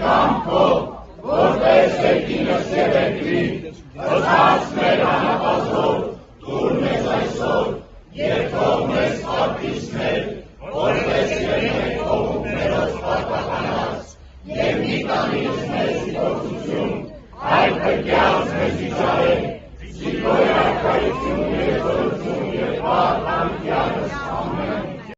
կամքով, որպես երկինս և երկրի, վստահած մեր անապազով, տուր մեզ այսօր, և թող մեզ պարտիչներ, որպես եղեք հողուկներով պարտականած, և մի տանից մեզ իգործություն, այլ փրկյալ մեզ իջարեք, Սիգոյ արքայություն